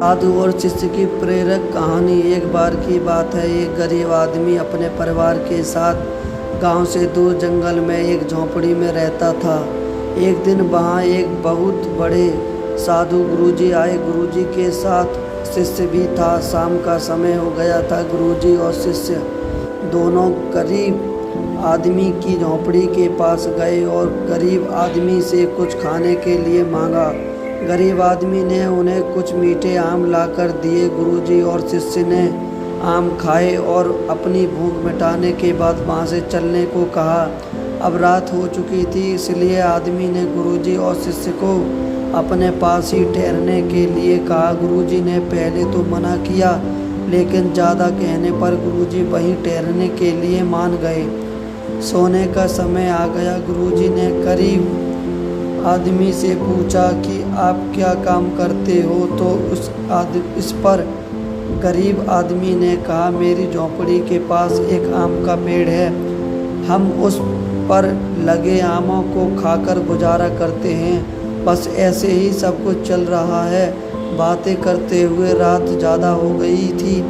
साधु और शिष्य की प्रेरक कहानी। एक बार की बात है, एक गरीब आदमी अपने परिवार के साथ गांव से दूर जंगल में एक झोंपड़ी में रहता था। एक दिन वहां एक बहुत बड़े साधु गुरुजी आए। गुरुजी के साथ शिष्य भी था। शाम का समय हो गया था। गुरुजी और शिष्य दोनों गरीब आदमी की झोंपड़ी के पास गए और गरीब आदमी से कुछ खाने के लिए मांगा। गरीब आदमी ने उन्हें कुछ मीठे आम लाकर दिए। गुरुजी और शिष्य ने आम खाए और अपनी भूख मिटाने के बाद वहाँ से चलने को कहा। अब रात हो चुकी थी, इसलिए आदमी ने गुरुजी और शिष्य को अपने पास ही ठहरने के लिए कहा। गुरुजी ने पहले तो मना किया, लेकिन ज़्यादा कहने पर गुरुजी वहीं ठहरने के लिए मान गए। सोने का समय आ गया। गुरुजी ने गरीब आदमी से पूछा कि आप क्या काम करते हो, तो इस पर गरीब आदमी ने कहा, मेरी झोंपड़ी के पास एक आम का पेड़ है। हम उस पर लगे आमों को खाकर गुजारा करते हैं। बस ऐसे ही सब कुछ चल रहा है। बातें करते हुए रात ज़्यादा हो गई थी।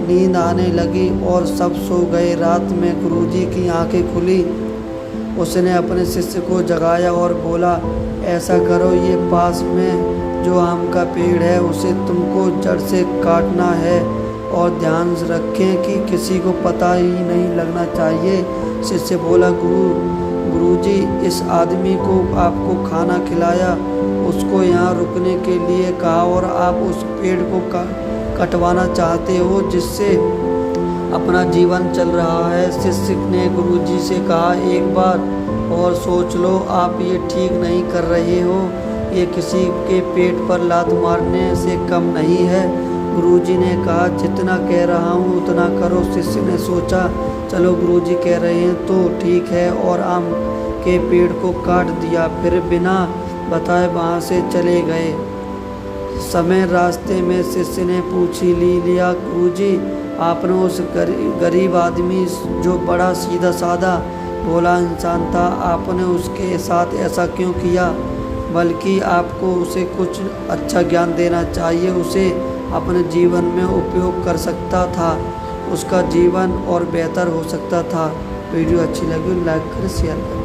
नींद आने लगी और सब सो गए। रात में गुरुजी की आंखें खुली। उसने अपने शिष्य को जगाया और बोला, ऐसा करो, ये पास में जो आम का पेड़ है उसे तुमको जड़ से काटना है और ध्यान रखें कि किसी को पता ही नहीं लगना चाहिए। शिष्य बोला, गुरुजी, इस आदमी को आपको खाना खिलाया, उसको यहाँ रुकने के लिए कहा और आप उस पेड़ को कटवाना चाहते हो जिससे अपना जीवन चल रहा है। शिष्य ने गुरुजी से कहा, एक बार और सोच लो, आप ये ठीक नहीं कर रहे हो। ये किसी के पेट पर लात मारने से कम नहीं है। गुरुजी ने कहा, जितना कह रहा हूँ उतना करो। शिष्य ने सोचा, चलो गुरुजी कह रहे हैं तो ठीक है, और आम के पेड़ को काट दिया। फिर बिना बताए वहाँ से चले गए। समय रास्ते में शिष्य ने पूछ ही लिया, गुरुजी, आपने उस गरीब आदमी जो बड़ा सीधा साधा भोला इंसान था, आपने उसके साथ ऐसा क्यों किया? बल्कि आपको उसे कुछ अच्छा ज्ञान देना चाहिए। उसे अपने जीवन में उपयोग कर सकता था, उसका जीवन और बेहतर हो सकता था। वीडियो अच्छी लगी लाइक करें, शेयर करें।